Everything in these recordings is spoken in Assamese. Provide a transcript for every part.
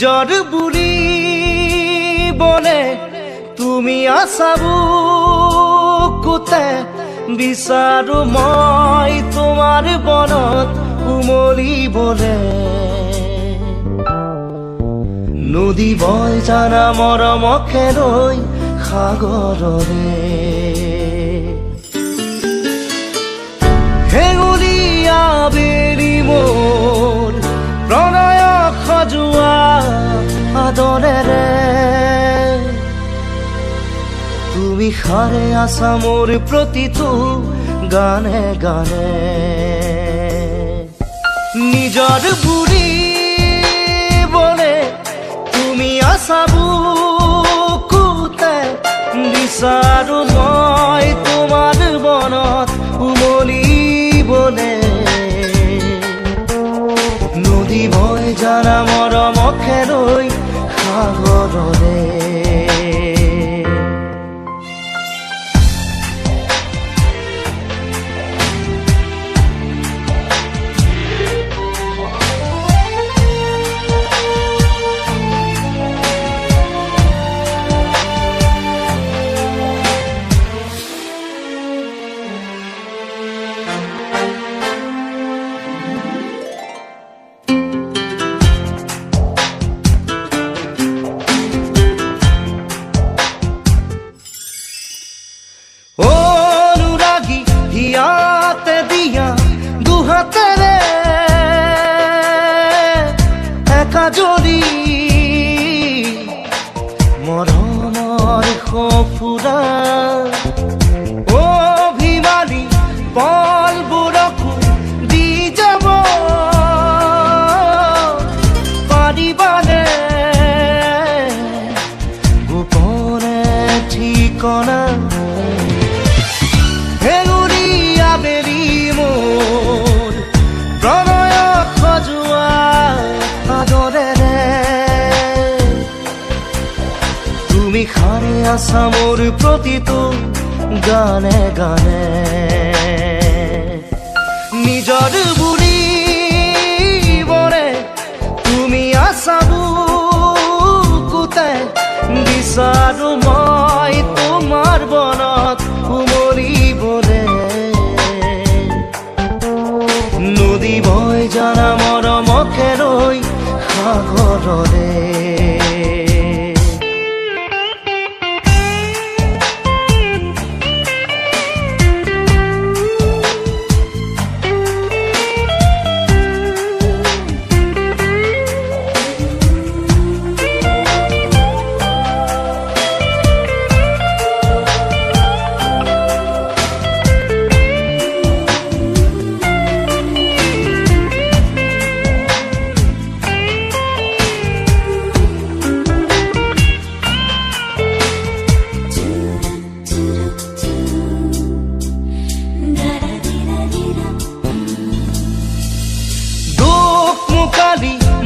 নিজৰ বুলি বনে তুমি আছা বুকুতে বিচাৰো মই তোমাৰ বনত উমলিবলে নদী বয় জানা মৰমকে লৈ সাগৰৰে হেঙুলীয়া বেলি মোৰ প্ৰণয় সজোৱা আদৰেৰে তুমি সাৰে আছা মোৰ প্ৰতিটো গানে গানে নিজৰ বুলি বলে তুমি আছা বুকুতে বিচাৰো মই তোমাৰ বনত উমলিবলে নদী বয় জানা মৰমকে লৈ সাগৰৰে অনুৰাগী হিয়াতে দিয়া দুহাতেৰে একা জড়ি মৰমৰ সফুৰা অভিমানী পলবোৰকো দি যাব পাৰিবানে গোপনে ঠিকনা হেঙুলীয়া বেলি মোৰ প্ৰণয় সজোৱা আদৰেৰে তুমি সাৰে আছা মোৰ প্ৰতিটো গানে গানে নিজৰ বুলি বনে তুমি আছা বুকুতে বিচাৰো মই তোমাৰ বনত উমলিবলে নদী বয় জানা মৰমকে লৈ সাগৰৰে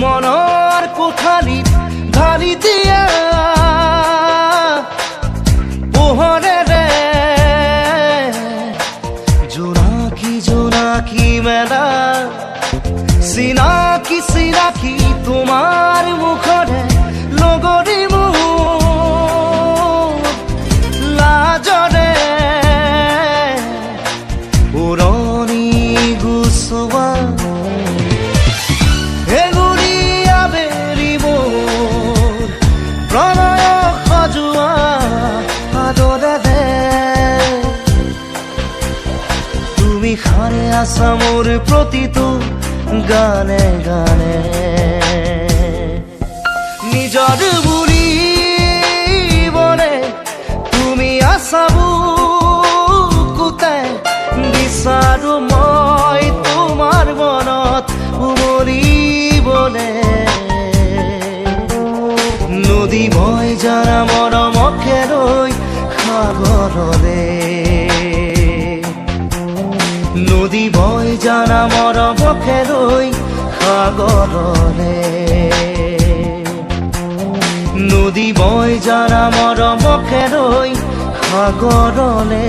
মনৰ কোঠালিত ঢালি দিয়া পোহৰেৰে জোনাকী জোনাকী মেলা চিনাকি চিনাকি তোমাৰ মুখৰে লগৰী মোৰ লাজৰে উৰণি গুচোৱা তুমি সাৰে আছা মোৰ প্ৰতিটো গানে গানে নিজৰ বুলি বনে তুমি আছা বুকুতে বিচাৰো মই তোমাৰ বনত উমলিবলে নদী বয় জানা মৰমকে লৈ সাগৰৰে নদী বয় জানা মৰমকে লৈ সাগৰৰে নদী বয় জানা মৰমকে লৈ সাগৰলে